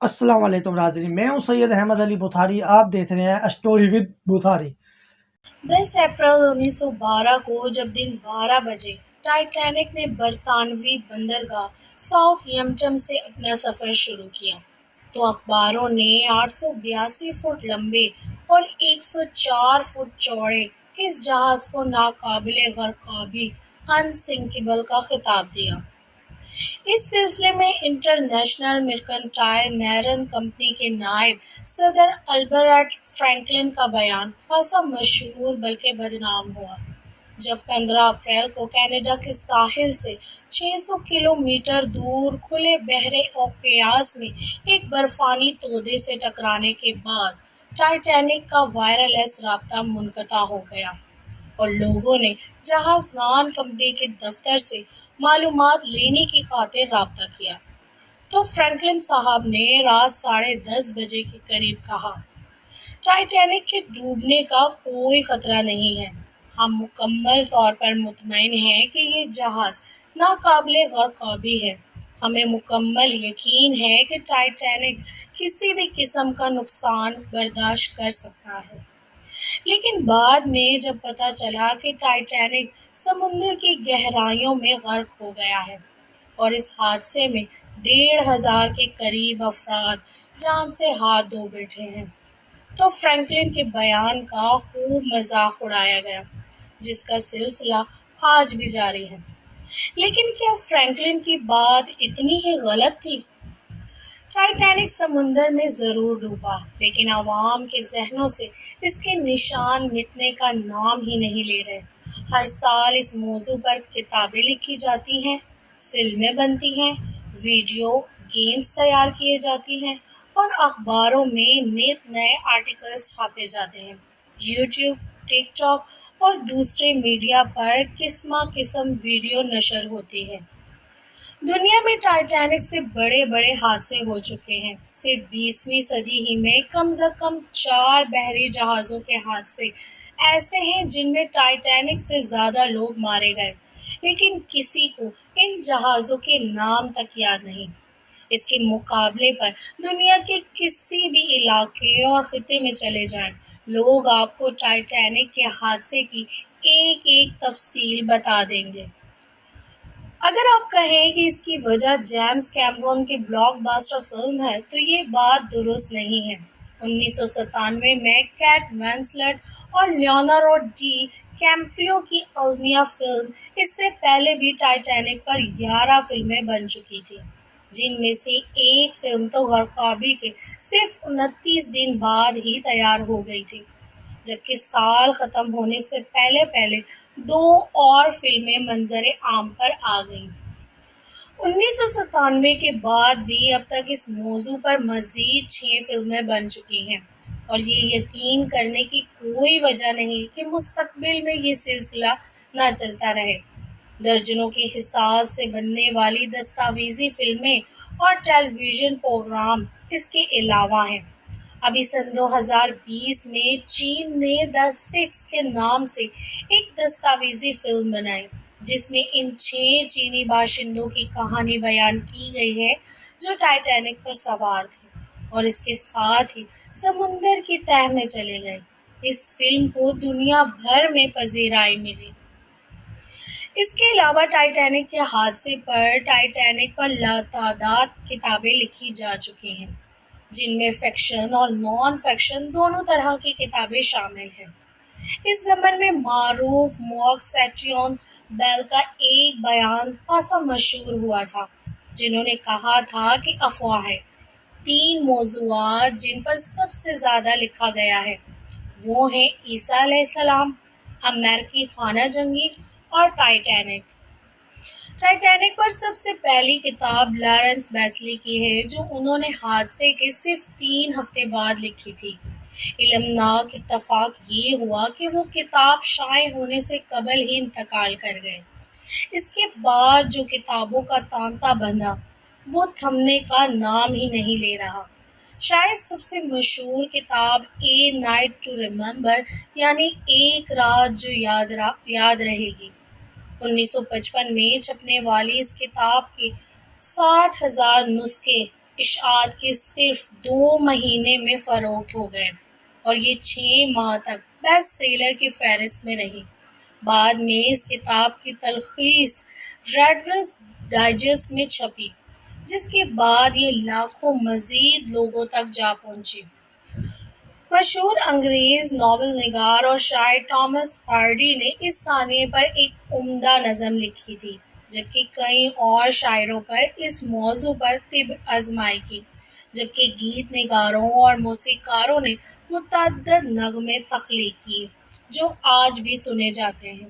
السلام علیکم ناظرین، میں ہوں سید احمد علی بخاری۔ آپ دیکھ رہے ہیں اسٹوری ود بخاری۔ 10 اپریل 1912 کو جب دن 12 بجے ٹائٹینک نے برطانوی بندرگاہ ساؤتھ ہیمپٹن سے اپنا سفر شروع کیا تو اخباروں نے 882 فٹ لمبے اور 104 فٹ چوڑے اس جہاز کو ناقابل غرقابی انسنکیبل کا خطاب دیا۔ اس سلسلے میں انٹرنیشنل مرکنٹائل میرین کمپنی کے نائب صدر البرٹ فرینکلن کا بیان خاصا مشہور بلکہ بدنام ہوا جب 15 اپریل کو کینیڈا کے ساحل سے 600 کلومیٹر دور کھلے بحر اوقیاس میں ایک برفانی تودے سے ٹکرانے کے بعد ٹائٹینک کا وائرلیس رابطہ منقطع ہو گیا اور لوگوں نے جہازران کمپنی کے دفتر سے معلومات لینے کی خاطر رابطہ کیا تو فرینکلن صاحب نے رات 10:30 بجے کے قریب کہا، ٹائٹینک کے ڈوبنے کا کوئی خطرہ نہیں ہے۔ ہم مکمل طور پر مطمئن ہیں کہ یہ جہاز ناقابل غرقابی ہے۔ ہمیں مکمل یقین ہے کہ ٹائٹینک کسی بھی قسم کا نقصان برداشت کر سکتا ہے۔ لیکن بعد میں جب پتہ چلا کہ ٹائٹینک سمندر کی گہرائیوں میں غرق ہو گیا ہے اور اس حادثے میں 1,500 کے قریب افراد جان سے ہاتھ دھو بیٹھے ہیں، تو فرینکلن کے بیان کا خوب مذاق اڑایا گیا، جس کا سلسلہ آج بھی جاری ہے۔ لیکن کیا فرینکلن کی بات اتنی ہی غلط تھی؟ ٹائٹینک سمندر میں ضرور ڈوبا، لیکن عوام کے ذہنوں سے اس کے نشان مٹنے کا نام ہی نہیں لے رہے۔ ہر سال اس موضوع پر کتابیں لکھی جاتی ہیں، فلمیں بنتی ہیں، ویڈیو گیمز تیار کیے جاتی ہیں اور اخباروں میں نت نئے آرٹیکلز چھاپے جاتے ہیں۔ یوٹیوب، ٹک ٹاک اور دوسرے میڈیا پر قسم قسم ویڈیو نشر ہوتی ہیں۔ دنیا میں ٹائٹینک سے بڑے بڑے حادثے ہو چکے ہیں۔ صرف 20ویں صدی ہی میں کم از کم 4 بحری جہازوں کے حادثے ایسے ہیں جن میں ٹائٹینک سے زیادہ لوگ مارے گئے، لیکن کسی کو ان جہازوں کے نام تک یاد نہیں۔ اس کے مقابلے پر دنیا کے کسی بھی علاقے اور خطے میں چلے جائیں، لوگ آپ کو ٹائٹینک کے حادثے کی ایک ایک تفصیل بتا دیں گے۔ اگر آپ کہیں کہ اس کی وجہ جیمز کیمرون کی بلاک باسٹر فلم ہے تو یہ بات درست نہیں ہے۔ 1997 میں کیٹ وینسلٹ اور لیونارڈو ڈی کیپریو کی المیہ فلم، اس سے پہلے بھی ٹائٹینک پر 11 فلمیں بن چکی تھیں، جن میں سے ایک فلم تو غرقابی کے صرف 29 دن بعد ہی تیار ہو گئی تھی، جبکہ سال ختم ہونے سے پہلے 2 اور فلمیں منظر عام پر آ گئیں۔ 1997 کے بعد بھی اب تک اس موضوع پر مزید 6 فلمیں بن چکی ہیں اور یہ یقین کرنے کی کوئی وجہ نہیں کہ مستقبل میں یہ سلسلہ نہ چلتا رہے۔ درجنوں کے حساب سے بننے والی دستاویزی فلمیں اور ٹیلی ویژن پروگرام اس کے علاوہ ہیں۔ ابھی سن 2020 میں چین نے دی سکس کے نام سے ایک دستاویزی فلم بنائی، جس میں ان 6 چینی باشندوں کی کہانی بیان کی گئی ہے جو ٹائٹینک پر سوار تھے اور اس کے ساتھ ہی سمندر کی تہہ میں چلے گئے۔ اس فلم کو دنیا بھر میں پذیرائی ملی۔ اس کے علاوہ ٹائٹینک کے حادثے پر لاتعداد کتابیں لکھی جا چکی ہیں، جن میں فکشن اور نان فکشن دونوں طرح کی کتابیں شامل ہیں۔ اس ضمن میں معروف مارک سیٹیون بیل کا ایک بیان خاصا مشہور ہوا تھا، جنہوں نے کہا تھا کہ افواہ ہے۔ 3 موضوعات جن پر سب سے زیادہ لکھا گیا ہے وہ ہیں عیسیٰ علیہ السلام، امریکی خانہ جنگی اور ٹائٹینک۔ ٹائٹینک پر سب سے پہلی کتاب لارنس بیسلی کی ہے، جو انہوں نے حادثے کے صرف 3 ہفتے بعد لکھی تھی۔ المناک اتفاق یہ ہوا کہ وہ کتاب شائع ہونے سے قبل ہی انتقال کر گئے۔ اس کے بعد جو کتابوں کا تانتا بندھا وہ تھمنے کا نام ہی نہیں لے رہا۔ شاید سب سے مشہور کتاب اے نائٹ ٹو ریممبر یعنی ایک رات جو یاد رہے گی۔ 1955 میں چھپنے والی اس کتاب کے 60,000 نسخے اشاعت کے صرف 2 مہینے میں فروخت ہو گئے اور یہ 6 ماہ تک بیسٹ سیلر کی فہرست میں رہی۔ بعد میں اس کتاب کی تلخیص ریڈرز ڈائجسٹ میں چھپی، جس کے بعد یہ لاکھوں مزید لوگوں تک جا پہنچی۔ مشہور انگریز ناول نگار اور شاعر ٹامس ہارڈی نے اس سانحے پر ایک عمدہ نظم لکھی تھی، جبکہ کئی اور شاعروں پر اس موضوع پر طب آزمائی کی، جبکہ گیت نگاروں اور موسیقاروں نے متعدد نغمے تخلیق کیے جو آج بھی سنے جاتے ہیں۔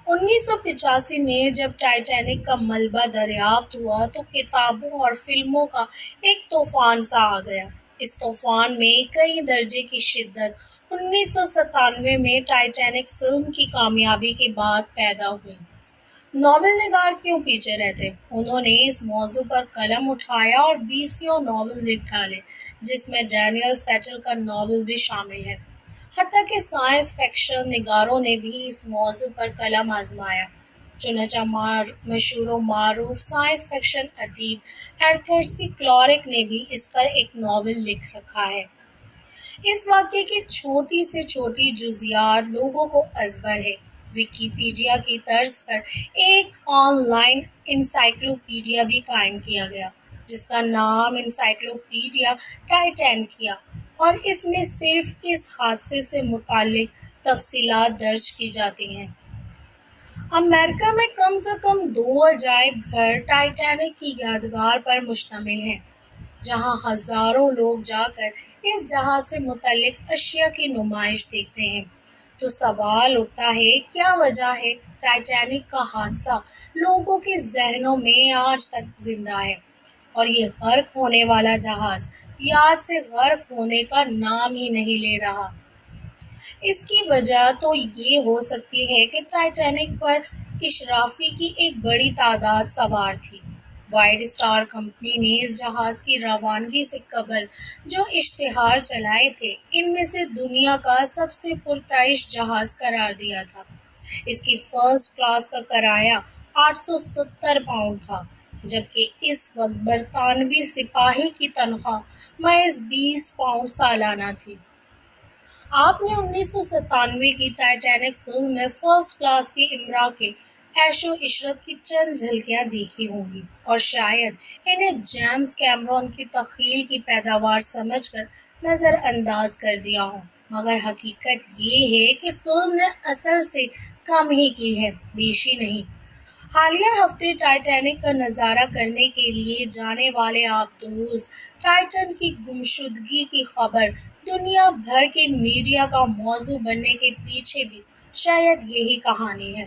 1985 میں جب ٹائٹینک کا ملبہ دریافت ہوا تو کتابوں اور فلموں کا ایک طوفان سا آ گیا۔ اس طوفان میں کئی درجے کی شدت 1997 میں ٹائٹینک فلم کی کامیابی کے بعد پیدا ہوئی۔ ناول نگار کیوں پیچھے رہتے؟ انہوں نے اس موضوع پر قلم اٹھایا اور 20 ناول لکھ ڈالے، جس میں ڈینیل سیٹل کا ناول بھی شامل ہے۔ حتیٰ کہ سائنس فکشن نگاروں نے بھی اس موضوع پر قلم آزمایا۔ چنانچہ مشہور و معروف سائنس فکشن ادیب آرتھر سی کلارک نے بھی اس پر ایک ناول لکھ رکھا ہے۔ اس واقعے کی چھوٹی سے چھوٹی جزیات لوگوں کو ازبر ہے۔ ویکیپیڈیا کی طرز پر ایک آن لائن انسائکلوپیڈیا بھی قائم کیا گیا، جس کا نام انسائکلوپیڈیا ٹائٹینکیا، اور اس میں صرف اس حادثے سے متعلق تفصیلات درج کی جاتی ہیں۔ امریکہ میں کم سے کم 2 عجائب گھر ٹائٹینک کی یادگار پر مشتمل ہیں، جہاں ہزاروں لوگ جا کر اس جہاز سے متعلق اشیاء کی نمائش دیکھتے ہیں۔ تو سوال اٹھتا ہے، کیا وجہ ہے ٹائٹینک کا حادثہ لوگوں کے ذہنوں میں آج تک زندہ ہے، اور یہ غرق ہونے والا جہاز یاد سے غرق ہونے کا نام ہی نہیں لے رہا؟ اس کی وجہ تو یہ ہو سکتی ہے کہ ٹائٹینک پر اشرافی کی ایک بڑی تعداد سوار تھی۔ وائٹ اسٹار کمپنی نے اس جہاز کی روانگی سے قبل جو اشتہار چلائے تھے، ان میں سے دنیا کا سب سے پرتعیش جہاز قرار دیا تھا۔ اس کی فرسٹ کلاس کا کرایہ 870 پاؤنڈ تھا، جبکہ اس وقت برطانوی سپاہی کی تنخواہ محض 20 پاؤنڈ سالانہ تھی۔ آپ نے 1997 کی ٹائٹینک فلم میں فرسٹ کلاس کے امراء کے عیش و عشرت کی چند جھلکیاں دیکھی ہوں گی، اور شاید انہیں جیمز کیمرون کی تخیل کی پیداوار سمجھ کر نظر انداز کر دیا ہو، مگر حقیقت یہ ہے کہ فلم نے اصل سے کم ہی کی ہے، بیشی نہیں۔ حالیہ ہفتے ٹائٹینک کا نظارہ کرنے کے لیے جانے والے آبدوز ٹائٹن کی گمشدگی کی خبر دنیا بھر کے میڈیا کا موضوع بننے کے پیچھے بھی شاید یہی کہانی ہے۔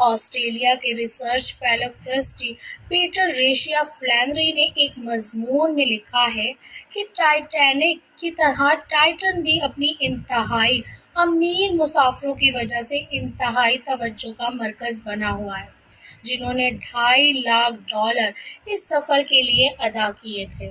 آسٹریلیا کے research fellow Christy Patricia Flannery نے ایک مضمون میں لکھا ہے کہ ٹائٹینک کی طرح ٹائٹن بھی اپنی انتہائی امیر مسافروں کی وجہ سے انتہائی توجہ کا مرکز بنا ہوا ہے، جنہوں نے $2.5 لاکھ اس سفر کے لیے ادا کیے تھے۔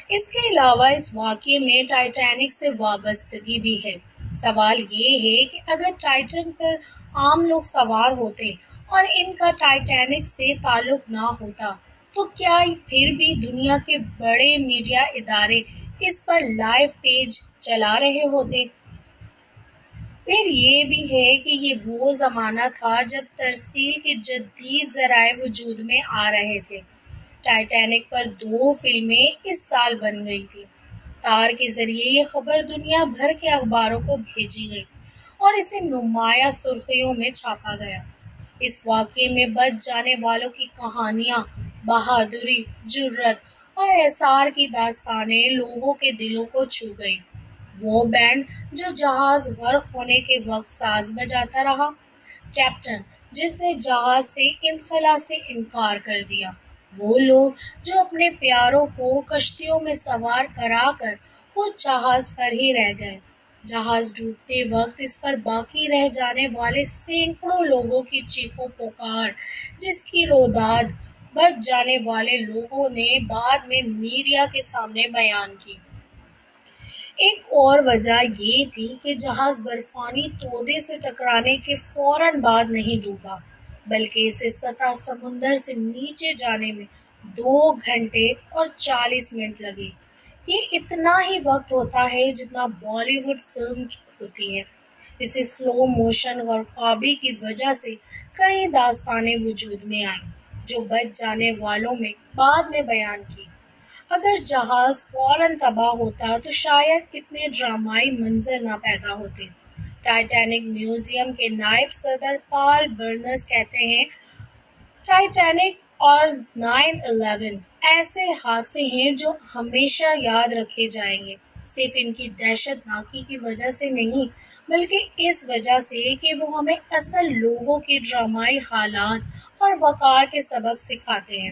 اس کے علاوہ اس واقعے میں ٹائٹینک سے وابستگی بھی ہے۔ سوال یہ ہے کہ اگر ٹائٹن پر عام لوگ سوار ہوتے اور ان کا ٹائٹینک سے تعلق نہ ہوتا تو کیا پھر بھی دنیا کے بڑے میڈیا ادارے اس پر لائیو پیج چلا رہے ہوتے؟ پھر یہ بھی ہے کہ یہ وہ زمانہ تھا جب ترسیل کے جدید ذرائع وجود میں آ رہے تھے۔ ٹائٹینک پر 2 فلمیں اس سال بن گئی تھیں۔ تار کے ذریعے یہ خبر دنیا بھر کے اخباروں کو بھیجی گئی اور اسے نمایاں سرخیوں میں چھاپا گیا۔ اس واقعے میں بچ جانے والوں کی کہانیاں، بہادری، جرأت اور ایثار کی داستانیں لوگوں کے دلوں کو چھو گئیں۔ وہ بینڈ جو جہاز غرق ہونے کے وقت ساز بجاتا رہا، کیپٹن جس نے جہاز سے انخلا سے انکار کر دیا، وہ لوگ جو اپنے پیاروں کو کشتیوں میں سوار کرا کر خود جہاز پر ہی رہ گئے، جہاز ڈوبتے وقت اس پر باقی رہ جانے والے سینکڑوں لوگوں کی چیخو پکار، جس کی روداد بچ جانے والے لوگوں نے بعد میں میڈیا کے سامنے بیان کی۔ ایک اور وجہ یہ تھی کہ جہاز برفانی تودے سے ٹکرانے کے فوراً بعد نہیں ڈوبا، بلکہ اسے سطح سمندر سے نیچے جانے میں 2 گھنٹے اور 40 منٹ لگے۔ یہ اتنا ہی وقت ہوتا ہے جتنا بالی ووڈ فلم کی ہوتی ہے۔ اسے سلو موشن اور خوابی کی وجہ سے کئی داستانیں وجود میں آئیں جو بچ جانے والوں میں بعد میں بیان کی۔ اگر جہاز فوراً تباہ ہوتا تو شاید اتنے ڈرامائی منظر نہ پیدا ہوتے۔ ٹائٹینک میوزیم کے نائب صدر پال برنس کہتے ہیں، ٹائٹینک اور 9/11 ایسے حادثے ہیں جو ہمیشہ یاد رکھے جائیں گے، صرف ان کی دہشت ناکی کی وجہ سے نہیں بلکہ اس وجہ سے کہ وہ ہمیں اصل لوگوں کے ڈرامائی حالات اور وقار کے سبق سکھاتے ہیں،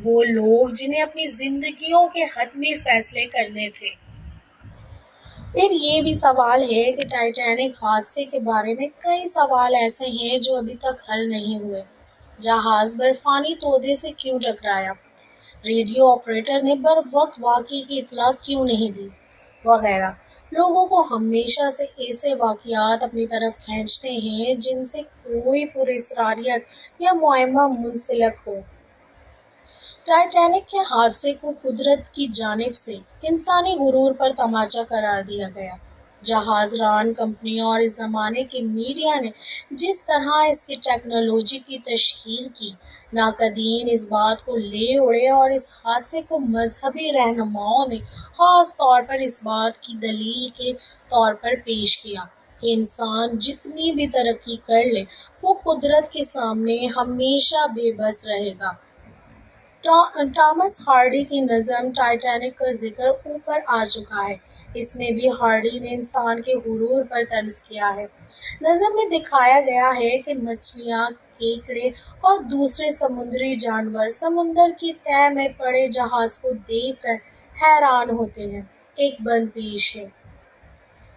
وہ لوگ جنہیں اپنی زندگیوں کے حتمی فیصلے کرنے تھے۔ پھر یہ بھی سوال ہے کہ ٹائٹینک حادثے کے بارے میں کئی سوال ایسے ہیں جو ابھی تک حل نہیں ہوئے۔ جہاز برفانی تودے سے کیوں ٹکرایا؟ ریڈیو آپریٹر نے بروقت واقعے کی اطلاع کیوں نہیں دی؟ وغیرہ۔ لوگوں کو ہمیشہ سے ایسے واقعات اپنی طرف کھینچتے ہیں جن سے کوئی پراسراریت یا معمہ منسلک ہو۔ ٹائٹینک کے حادثے کو قدرت کی جانب سے انسانی غرور پر تماچا قرار دیا گیا۔ جہاز ران کمپنیوں اور اس زمانے کے میڈیا نے جس طرح اس کی ٹیکنالوجی کی تشہیر کی، ناقدین اس بات کو لے اڑے اور اس حادثے کو مذہبی رہنماؤں نے خاص طور پر اس بات کی دلیل کے طور پر پیش کیا کہ انسان جتنی بھی ترقی کر لے وہ قدرت کے سامنے ہمیشہ بے بس رہے گا۔ ٹامس ہارڈی کی نظم ٹائٹینک کا ذکر اوپر آ چکا ہے۔ اس میں بھی ہارڈی نے انسان کے غرور پر طنز کیا ہے۔ نظم میں دکھایا گیا ہے کہ مچھلیاں، کیکڑے اور دوسرے سمندری جانور سمندر کی تہہ میں پڑے جہاز کو دیکھ کر حیران ہوتے ہیں۔ ایک بند پیش ہے۔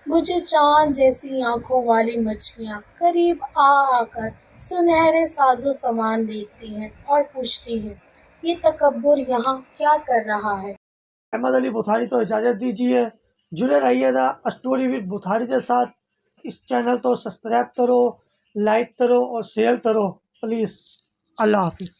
مجھے چاند جیسی آنکھوں والی مچھلیاں قریب آ کر سنہرے ساز و سامان دیکھتی ہیں اور پوچھتی ہیں، یہ تکبر یہاں کیا کر رہا ہے؟ احمد علی بخاری تو اجازت دیجیے، جڑے رہیے گا اسٹوری وتھ بخاری کے ساتھ۔ اس چینل تو سبسکرائب کرو، لائک کرو اور شیئر کرو پلیز۔ اللہ حافظ۔